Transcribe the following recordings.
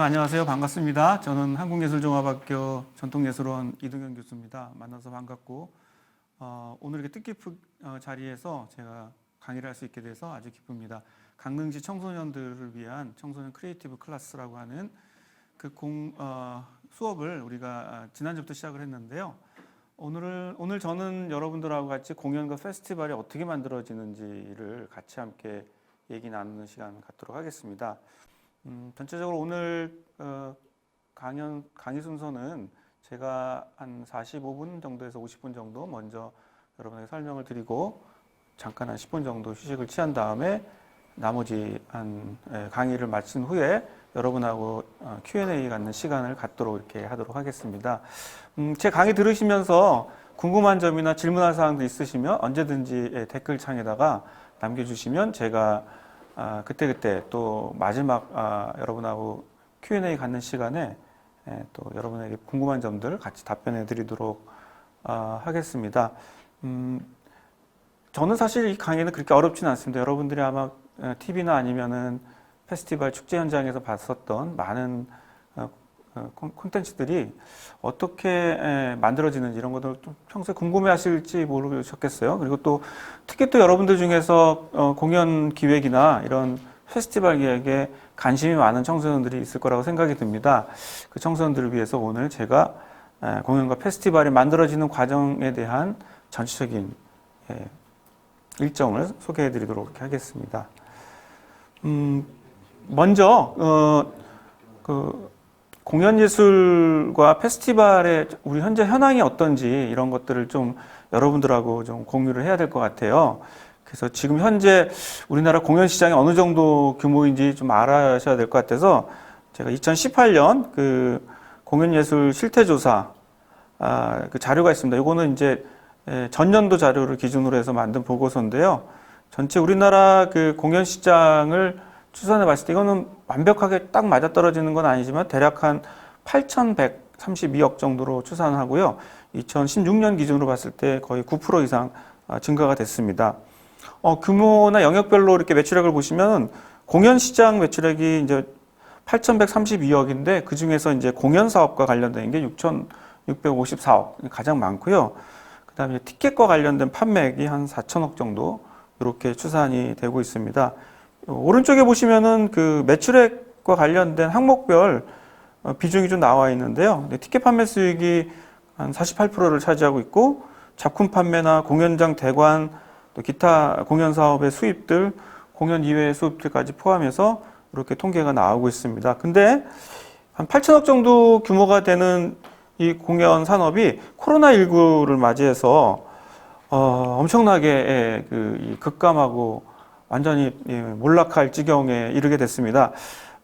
안녕하세요. 반갑습니다. 저는 한국예술종합학교 전통예술원 이동현 교수입니다. 만나서 반갑고 오늘 이렇게 뜻깊은 자리에서 제가 강의를 할 수 있게 돼서 아주 기쁩니다. 강릉시 청소년들을 위한 청소년 크리에이티브 클래스라고 하는 그 수업을 우리가 지난주부터 시작을 했는데요. 오늘 저는 여러분들하고 같이 공연과 페스티벌이 어떻게 만들어지는지를 같이 함께 얘기 나누는 시간 갖도록 하겠습니다. 전체적으로 오늘 강의 순서는 제가 한 45분 정도에서 50분 정도 먼저 여러분에게 설명을 드리고 잠깐 한 10분 정도 휴식을 취한 다음에 나머지 강의를 마친 후에 여러분하고 Q&A 갖는 시간을 갖도록 이렇게 하도록 하겠습니다. 제 강의 들으시면서 궁금한 점이나 질문할 사항도 있으시면 언제든지 댓글창에다가 남겨주시면 제가 그때 또 마지막 여러분하고 Q&A 갖는 시간에 또 여러분에게 궁금한 점들 같이 답변해 드리도록 하겠습니다. 저는 사실 이 강의는 그렇게 어렵지는 않습니다. 여러분들이 아마 TV나 아니면은 페스티벌 축제 현장에서 봤었던 많은 콘텐츠들이 어떻게 만들어지는지 이런 것들 좀 평소에 궁금해 하실지 모르셨겠어요. 그리고 또 특히 또 여러분들 중에서 공연 기획이나 이런 페스티벌 기획에 관심이 많은 청소년들이 있을 거라고 생각이 듭니다. 그 청소년들을 위해서 오늘 제가 공연과 페스티벌이 만들어지는 과정에 대한 전체적인 일정을 소개해 드리도록 하겠습니다. 먼저 공연예술과 페스티벌의 우리 현재 현황이 어떤지 이런 것들을 좀 여러분들하고 좀 공유를 해야 될 것 같아요. 그래서 지금 현재 우리나라 공연 시장이 어느 정도 규모인지 좀 알아셔야 될 것 같아서 제가 2018년 그 공연예술 실태조사 그 자료가 있습니다. 이거는 이제 전년도 자료를 기준으로 해서 만든 보고서인데요. 전체 우리나라 그 공연 시장을 추산해 봤을 때 이거는 완벽하게 딱 맞아떨어지는 건 아니지만 대략 한 8,132억 정도로 추산하고요. 2016년 기준으로 봤을 때 거의 9% 이상 증가가 됐습니다. 규모나 영역별로 이렇게 매출액을 보시면 공연 시장 매출액이 이제 8,132억인데 그 중에서 이제 공연 사업과 관련된 게 6,654억 가장 많고요. 그다음에 티켓과 관련된 판매액이 한 4천억 정도 이렇게 추산이 되고 있습니다. 오른쪽에 보시면은 그 매출액과 관련된 항목별 비중이 좀 나와 있는데요. 티켓 판매 수익이 한 48%를 차지하고 있고 작품 판매나 공연장 대관 또 기타 공연 사업의 수입들, 공연 이외의 수입들까지 포함해서 이렇게 통계가 나오고 있습니다. 근데 한 8천억 정도 규모가 되는 이 공연 산업이 코로나19를 맞이해서 엄청나게 급감하고 완전히 몰락할 지경에 이르게 됐습니다.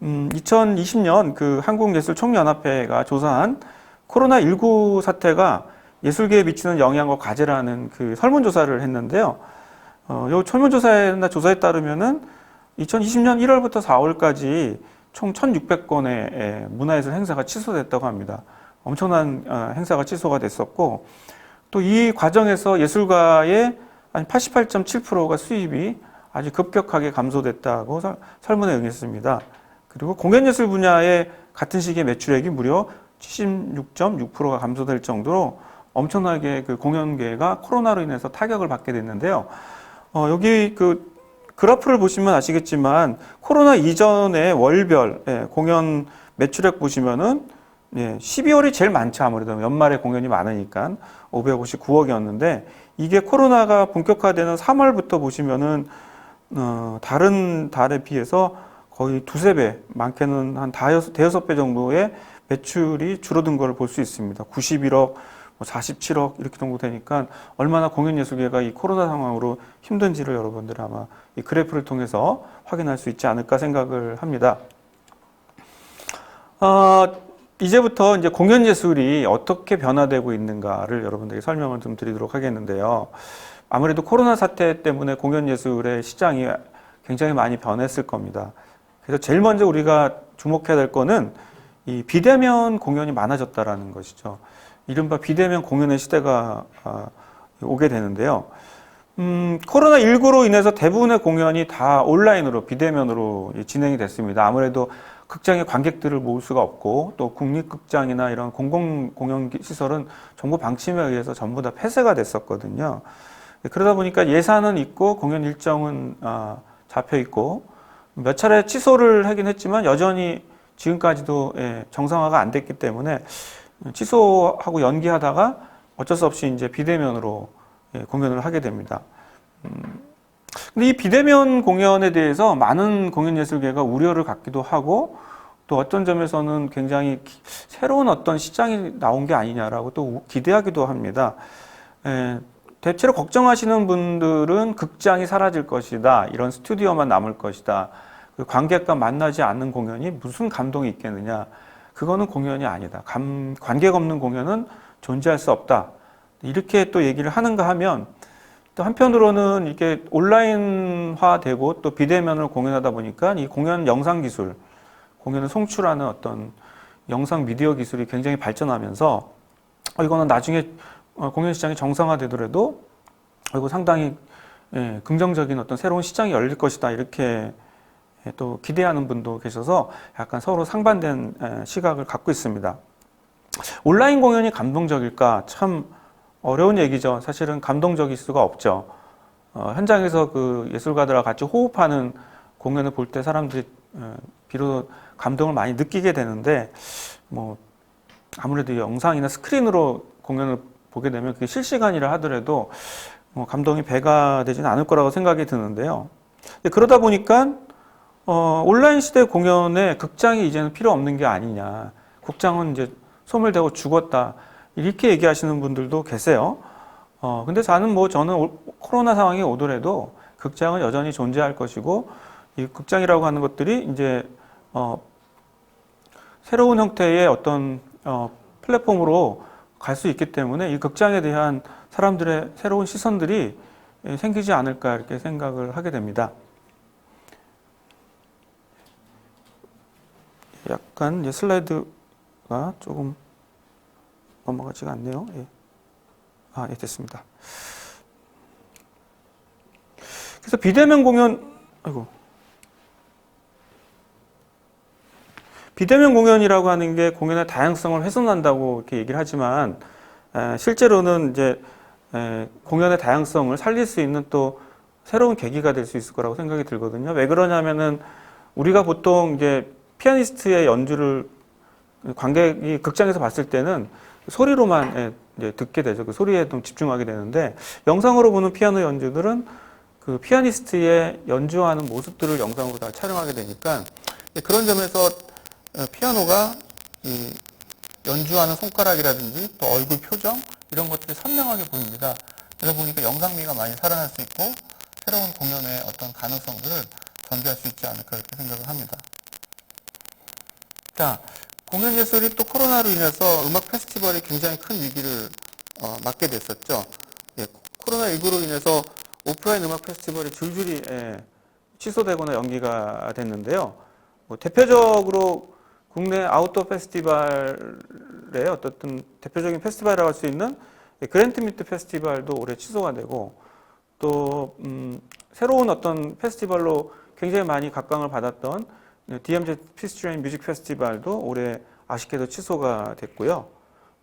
2020년 그 한국예술총연합회가 조사한 코로나19 사태가 예술계에 미치는 영향과 과제라는 그 설문조사를 했는데요. 이 설문조사나 조사에 따르면은 2020년 1월부터 4월까지 총 1,600건의 문화예술 행사가 취소됐다고 합니다. 엄청난 행사가 취소가 됐었고 또 이 과정에서 예술가의 한 88.7%가 수입이 아주 급격하게 감소됐다고 설문에 응했습니다. 그리고 공연예술 분야의 같은 시기의 매출액이 무려 76.6%가 감소될 정도로 엄청나게 그 공연계가 코로나로 인해서 타격을 받게 됐는데요. 여기 그 그래프를 보시면 아시겠지만 코로나 이전의 월별 공연 매출액 보시면은 12월이 제일 많죠. 아무래도 연말에 공연이 많으니까 559억이었는데 이게 코로나가 본격화되는 3월부터 보시면은 다른 달에 비해서 거의 두세 배, 많게는 한 대여섯 배 정도의 매출이 줄어든 걸 볼 수 있습니다. 91억, 47억 이렇게 정도 되니까 얼마나 공연예술계가 이 코로나 상황으로 힘든지를 여러분들 아마 이 그래프를 통해서 확인할 수 있지 않을까 생각을 합니다. 이제부터 이제 공연예술이 어떻게 변화되고 있는가를 여러분들에게 설명을 좀 드리도록 하겠는데요. 아무래도 코로나 사태 때문에 공연예술의 시장이 굉장히 많이 변했을 겁니다. 그래서 제일 먼저 우리가 주목해야 될 거는 이 비대면 공연이 많아졌다라는 것이죠. 이른바 비대면 공연의 시대가 오게 되는데요. 코로나19로 인해서 대부분의 공연이 다 온라인으로, 비대면으로 진행이 됐습니다. 아무래도 극장에 관객들을 모을 수가 없고, 또 국립극장이나 이런 공공공연시설은 정부 방침에 의해서 전부 다 폐쇄가 됐었거든요. 그러다 보니까 예산은 있고, 공연 일정은 잡혀 있고, 몇 차례 취소를 하긴 했지만, 여전히 지금까지도 정상화가 안 됐기 때문에, 취소하고 연기하다가 어쩔 수 없이 이제 비대면으로 공연을 하게 됩니다. 근데 이 비대면 공연에 대해서 많은 공연예술계가 우려를 갖기도 하고 또 어떤 점에서는 굉장히 새로운 어떤 시장이 나온 게 아니냐라고 또 기대하기도 합니다. 대체로 걱정하시는 분들은 극장이 사라질 것이다. 이런 스튜디오만 남을 것이다. 관객과 만나지 않는 공연이 무슨 감동이 있겠느냐. 그거는 공연이 아니다. 관객 없는 공연은 존재할 수 없다. 이렇게 또 얘기를 하는가 하면 또 한편으로는 이렇게 온라인화되고 또 비대면으로 공연하다 보니까 이 공연 영상 기술, 공연을 송출하는 어떤 영상 미디어 기술이 굉장히 발전하면서 이거는 나중에 공연 시장이 정상화되더라도 이거 상당히 긍정적인 어떤 새로운 시장이 열릴 것이다. 이렇게 또 기대하는 분도 계셔서 약간 서로 상반된 시각을 갖고 있습니다. 온라인 공연이 감동적일까? 참 어려운 얘기죠. 사실은 감동적일 수가 없죠. 현장에서 그 예술가들과 같이 호흡하는 공연을 볼 때 사람들이 비로소 감동을 많이 느끼게 되는데, 뭐 아무래도 영상이나 스크린으로 공연을 보게 되면 그게 실시간이라 하더라도 뭐 감동이 배가 되지는 않을 거라고 생각이 드는데요. 그러다 보니까 온라인 시대 공연에 극장이 이제는 필요 없는 게 아니냐. 극장은 이제 소멸되고 죽었다. 이렇게 얘기하시는 분들도 계세요. 근데 저는 코로나 상황이 오더라도 극장은 여전히 존재할 것이고, 이 극장이라고 하는 것들이 이제, 새로운 형태의 어떤, 플랫폼으로 갈 수 있기 때문에 이 극장에 대한 사람들의 새로운 시선들이 생기지 않을까 이렇게 생각을 하게 됩니다. 약간 슬라이드가 조금 넘어가지가 않네요. 예. 예, 됐습니다. 그래서 비대면 공연이라고 하는 게 공연의 다양성을 훼손한다고 이렇게 얘기를 하지만, 실제로는 이제, 공연의 다양성을 살릴 수 있는 또 새로운 계기가 될 수 있을 거라고 생각이 들거든요. 왜 그러냐면은, 우리가 보통 이제 피아니스트의 연주를 관객이 극장에서 봤을 때는 소리로만 이제 듣게 되죠. 그 소리에 좀 집중하게 되는데, 영상으로 보는 피아노 연주들은 그 피아니스트의 연주하는 모습들을 영상으로 다 촬영하게 되니까, 그런 점에서 피아노가 연주하는 손가락이라든지 또 얼굴 표정 이런 것들이 선명하게 보입니다. 그러다 보니까 영상미가 많이 살아날 수 있고 새로운 공연의 어떤 가능성들을 전개할 수 있지 않을까 이렇게 생각을 합니다. 자, 공연 예술이 또 코로나로 인해서 음악 페스티벌이 굉장히 큰 위기를 맞게 됐었죠. 코로나19로 인해서 오프라인 음악 페스티벌이 줄줄이 취소되거나 연기가 됐는데요. 대표적으로 국내 아웃도어 페스티벌의 어떤 대표적인 페스티벌이라고 할 수 있는 그랜트 미트 페스티벌도 올해 취소가 되고, 또 새로운 어떤 페스티벌로 굉장히 많이 각광을 받았던 DMZ 피스트레인 뮤직 페스티벌도 올해 아쉽게도 취소가 됐고요.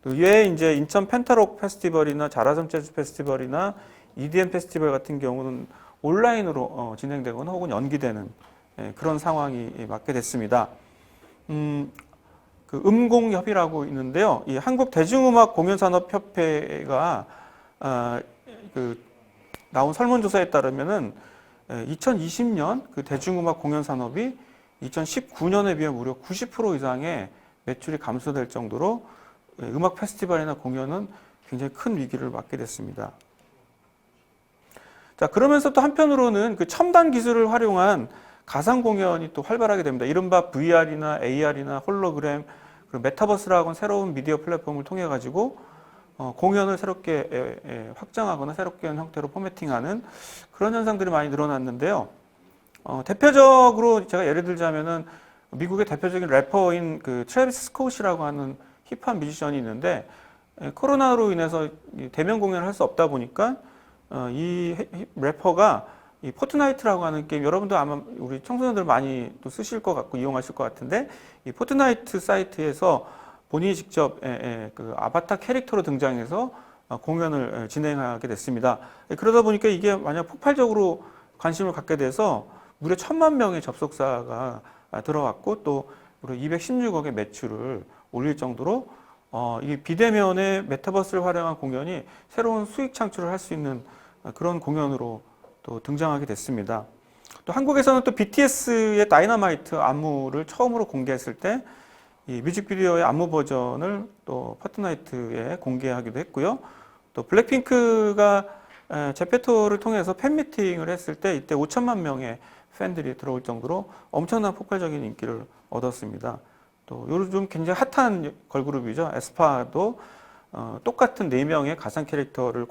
또 이외에 이제 인천 펜타록 페스티벌이나 자라섬 재즈 페스티벌이나 EDM 페스티벌 같은 경우는 온라인으로 진행되거나 혹은 연기되는 그런 상황이 맞게 됐습니다. 그 음공협이라고 있는데요. 이 한국대중음악공연산업협회가 나온 설문조사에 따르면은 2020년 그 대중음악 공연 산업이 2019년에 비해 무려 90% 이상의 매출이 감소될 정도로 음악 페스티벌이나 공연은 굉장히 큰 위기를 맞게 됐습니다. 자, 그러면서 또 한편으로는 그 첨단 기술을 활용한 가상 공연이 또 활발하게 됩니다. 이른바 VR이나 AR이나 홀로그램, 그리고 메타버스라고 하는 새로운 미디어 플랫폼을 통해 가지고 공연을 새롭게 확장하거나 새롭게 한 형태로 포매팅하는 그런 현상들이 많이 늘어났는데요. 대표적으로 제가 예를 들자면은 미국의 대표적인 래퍼인 그 트래비스 스콧이라고 하는 힙합 뮤지션이 있는데, 코로나로 인해서 대면 공연을 할 수 없다 보니까 이 래퍼가 이 포트나이트라고 하는 게임, 여러분도 아마 우리 청소년들 많이 또 쓰실 것 같고 이용하실 것 같은데, 이 포트나이트 사이트에서 본인이 직접 그 아바타 캐릭터로 등장해서 공연을 진행하게 됐습니다. 그러다 보니까 이게 만약 폭발적으로 관심을 갖게 돼서 무려 1,000만 명의 접속자가 들어왔고, 또 무려 216억의 매출을 올릴 정도로 이 비대면의 메타버스를 활용한 공연이 새로운 수익 창출을 할 수 있는 그런 공연으로 또 등장하게 됐습니다. 또 한국에서는 또 BTS의 다이너마이트 안무를 처음으로 공개했을 때 이 뮤직비디오의 안무 버전을 또 포트나이트에 공개하기도 했고요. 또 블랙핑크가 제페토를 통해서 팬미팅을 했을 때 이때 5천만 명의 팬들이 들어올 정도로 엄청난 폭발적인 인기를 얻었습니다. 또 요즘 굉장히 핫한 걸그룹이죠. 에스파도 똑같은 4명의 가상 캐릭터를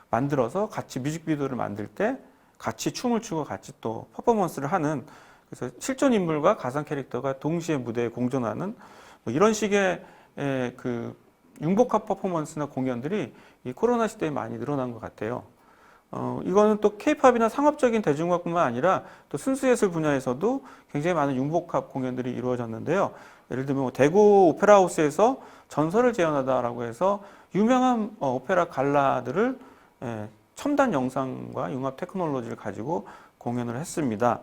만들어서 같이 뮤직비디오를 만들 때 같이 춤을 추고 같이 또 퍼포먼스를 하는, 그래서 실존 인물과 가상 캐릭터가 동시에 무대에 공존하는 뭐 이런 식의 그 융복합 퍼포먼스나 공연들이 이 코로나 시대에 많이 늘어난 것 같아요. 이거는 또 K-팝이나 상업적인 대중음악뿐만 아니라 또 순수예술 분야에서도 굉장히 많은 융복합 공연들이 이루어졌는데요. 예를 들면 대구 오페라 하우스에서 전설을 재현하다라고 해서 유명한 오페라 갈라들을 첨단 영상과 융합 테크놀로지를 가지고 공연을 했습니다.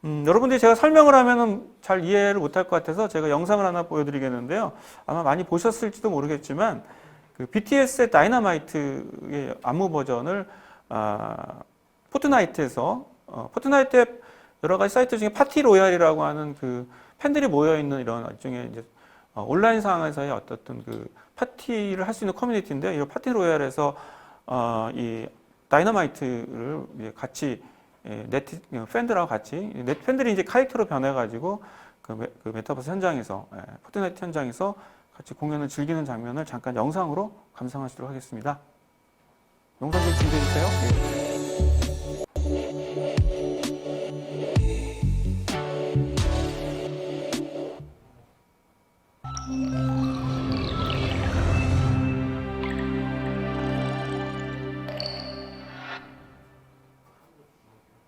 여러분들이 제가 설명을 하면은 잘 이해를 못할 것 같아서 제가 영상을 하나 보여드리겠는데요. 아마 많이 보셨을지도 모르겠지만 그 BTS의 다이너마이트의 안무 버전을 포트나이트에서 포트나이트의 여러 가지 사이트 중에 파티 로얄이라고 하는 그 팬들이 모여 있는 이런 일종의 이제 온라인 상황에서의 어떤 그 파티를 할 수 있는 커뮤니티인데, 이 파티 로얄에서 이 다이너마이트를 같이 팬들하고 같이 팬들이 이제 캐릭터로 변해가지고 그 메타버스 현장에서 포트나이트 현장에서 같이 공연을 즐기는 장면을 잠깐 영상으로 감상하시도록 하겠습니다. 영상 좀 준비해 주세요. 네.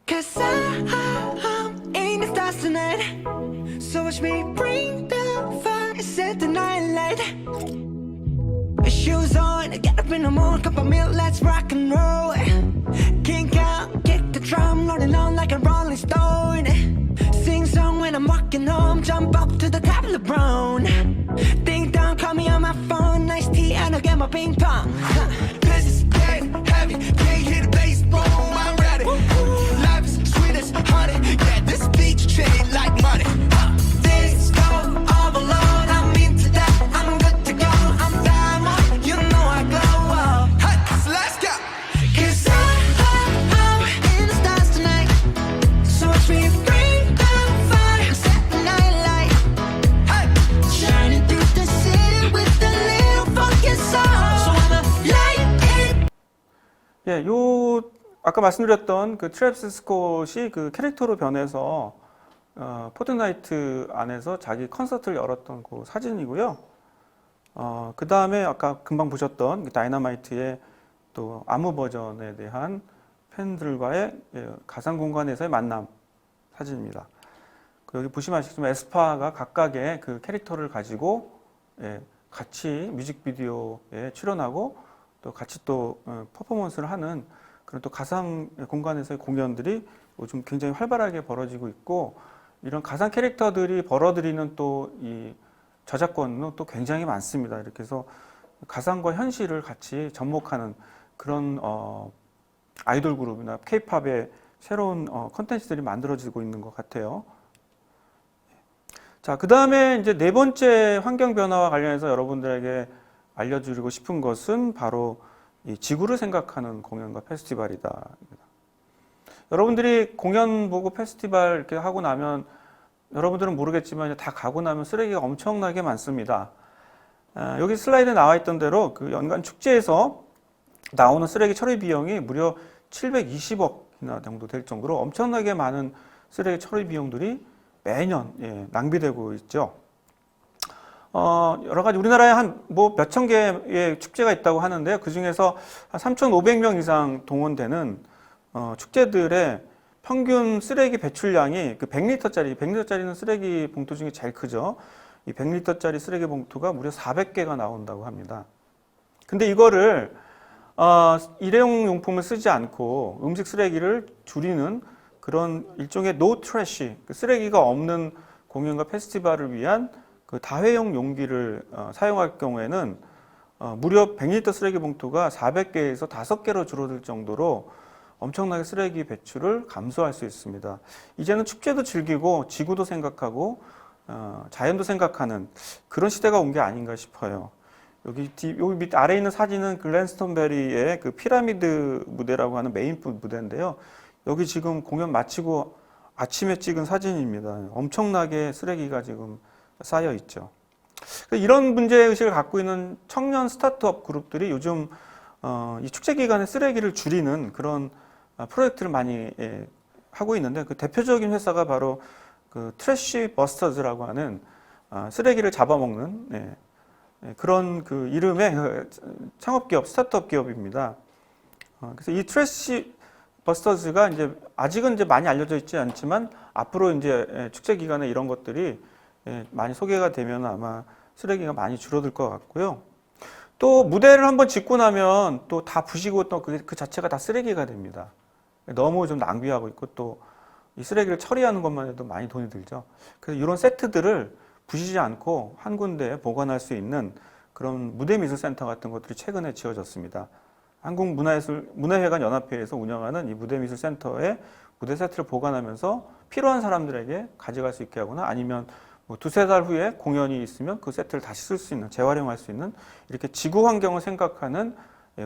Cause I'm in the stars tonight. So watch me bring the fire, set the night light. Shoes on, get up in the morning, cup of milk, let's rock and roll. Kink out, kick the drum, rolling on like a rolling stone. Sing song when I'm walking home, jump up to the top of the brown. Ding dong, call me on my phone, nice tea, and I'll get my ping pong. Cause it's dead heavy, can't hear the bass, boom, I'm ready. Life is sweet as honey, yeah, this beach chain like money. This go all alone, I'm into that, I'm good to go, I'm diamond, you know I glow up. Hey, so let's go. Cause I'm in the stars tonight, so watch me bring the fire, set the night light. Hey, shining through the city with a little funky soul, so I'ma light it. 예, 아까 말씀드렸던 그 트래비스 스콧이 그 캐릭터로 변해서 포트나이트 안에서 자기 콘서트를 열었던 그 사진이고요. 그 다음에 아까 금방 보셨던 다이너마이트의 또 안무 버전에 대한 팬들과의 가상 공간에서의 만남 사진입니다. 여기 보시면 아시겠지만 에스파가 각각의 그 캐릭터를 가지고 같이 뮤직비디오에 출연하고 또 같이 또 퍼포먼스를 하는 그런 또 가상 공간에서의 공연들이 요즘 굉장히 활발하게 벌어지고 있고, 이런 가상 캐릭터들이 벌어들이는 또 이 저작권은 또 굉장히 많습니다. 이렇게 해서 가상과 현실을 같이 접목하는 그런 아이돌 그룹이나 K-팝의 새로운 콘텐츠들이 만들어지고 있는 것 같아요. 자, 그 다음에 이제 네 번째 환경 변화와 관련해서 여러분들에게 알려드리고 싶은 것은 바로 이 지구를 생각하는 공연과 페스티벌이다. 여러분들이 공연 보고 페스티벌 이렇게 하고 나면 여러분들은 모르겠지만 다 가고 나면 쓰레기가 엄청나게 많습니다. 여기 슬라이드에 나와 있던 대로 그 연간 축제에서 나오는 쓰레기 처리 비용이 무려 720억이나 정도 될 정도로 엄청나게 많은 쓰레기 처리 비용들이 매년 낭비되고 있죠. 여러 가지 우리나라에 한 뭐 몇천 개의 축제가 있다고 하는데요. 그 중에서 한 3,500명 이상 동원되는 축제들의 평균 쓰레기 배출량이 그 100리터짜리는 쓰레기 봉투 중에 제일 크죠. 이 100리터짜리 쓰레기 봉투가 무려 400개가 나온다고 합니다. 근데 이거를 일회용 용품을 쓰지 않고 음식 쓰레기를 줄이는 그런 일종의 노 트래시, 쓰레기가 없는 공연과 페스티벌을 위한 그 다회용 용기를 사용할 경우에는 무려 100리터 쓰레기 봉투가 400개에서 5개로 줄어들 정도로 엄청나게 쓰레기 배출을 감소할 수 있습니다. 이제는 축제도 즐기고 지구도 생각하고 자연도 생각하는 그런 시대가 온 게 아닌가 싶어요. 여기 밑 아래에 있는 사진은 글랜스턴베리의 그 피라미드 무대라고 하는 메인 무대인데요. 여기 지금 공연 마치고 아침에 찍은 사진입니다. 엄청나게 쓰레기가 지금 쌓여 있죠. 이런 문제의식을 갖고 있는 청년 스타트업 그룹들이 요즘 이 축제 기간에 쓰레기를 줄이는 그런 프로젝트를 많이 하고 있는데 그 대표적인 회사가 바로 그 트래시 버스터즈라고 하는 쓰레기를 잡아먹는 그런 그 이름의 창업 기업, 스타트업 기업입니다. 그래서 이 트래시 버스터즈가 아직은 많이 알려져 있지 않지만 앞으로 축제 기간에 이런 것들이 많이 소개가 되면 아마 쓰레기가 많이 줄어들 것 같고요. 또 무대를 한번 짓고 나면 또 다 부시고 또 그 자체가 다 쓰레기가 됩니다. 너무 좀 낭비하고 있고 또 이 쓰레기를 처리하는 것만 해도 많이 돈이 들죠. 그래서 이런 세트들을 부시지 않고 한 군데에 보관할 수 있는 그런 무대미술센터 같은 것들이 최근에 지어졌습니다. 한국문화회관 연합회에서 운영하는 이 무대미술센터에 무대 세트를 보관하면서 필요한 사람들에게 가져갈 수 있게 하거나 아니면 뭐 두세 달 후에 공연이 있으면 그 세트를 다시 쓸 수 있는, 재활용할 수 있는 이렇게 지구 환경을 생각하는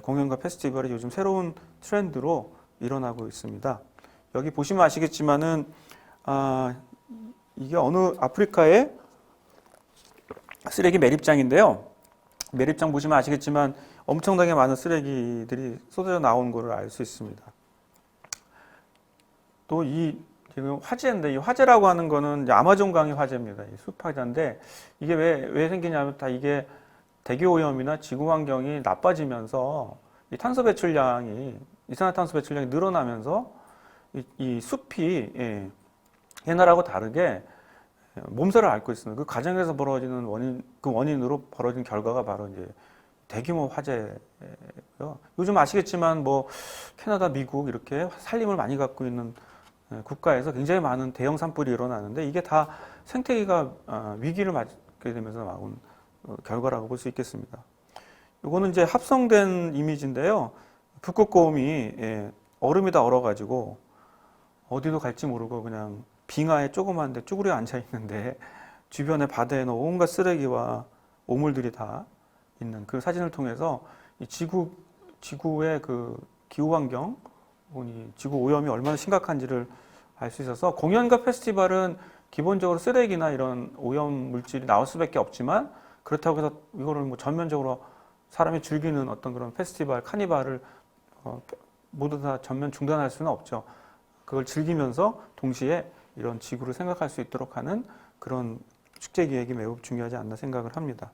공연과 페스티벌이 요즘 새로운 트렌드로 일어나고 있습니다. 여기 보시면 아시겠지만은 이게 어느 아프리카의 쓰레기 매립장인데요. 매립장 보시면 아시겠지만 엄청나게 많은 쓰레기들이 쏟아져 나온 것을 알 수 있습니다. 또 지금 화재인데 이 화재라고 하는 거는 이제 아마존 강의 화재입니다. 이 숲 화재인데 이게 왜 생기냐면 다 이게 대기 오염이나 지구 환경이 나빠지면서 이 탄소 배출량이 이산화탄소 배출량이 늘어나면서 이 숲이 옛날하고 다르게 몸살을 앓고 있습니다. 그 과정에서 벌어지는 원인으로 벌어진 결과가 바로 이제 대규모 화재고요. 요즘 아시겠지만 뭐 캐나다, 미국 이렇게 산림을 많이 갖고 있는 국가에서 굉장히 많은 대형 산불이 일어나는데 이게 다 생태계가 위기를 맞게 되면서 나온 결과라고 볼 수 있겠습니다. 이거는 이제 합성된 이미지인데요. 북극곰이 얼음이 다 얼어가지고 어디로 갈지 모르고 그냥 빙하에 조그만데 쭈그려 앉아 있는데 주변에 바다에는 온갖 쓰레기와 오물들이 다 있는 그 사진을 통해서 이 지구의 그 기후 환경, 지구 오염이 얼마나 심각한지를 알 수 있어서 공연과 페스티벌은 기본적으로 쓰레기나 이런 오염 물질이 나올 수밖에 없지만 그렇다고 해서 이거를 뭐 전면적으로 사람이 즐기는 어떤 그런 페스티벌, 카니발을 모두 다 전면 중단할 수는 없죠. 그걸 즐기면서 동시에 이런 지구를 생각할 수 있도록 하는 그런 축제 기획이 매우 중요하지 않나 생각을 합니다.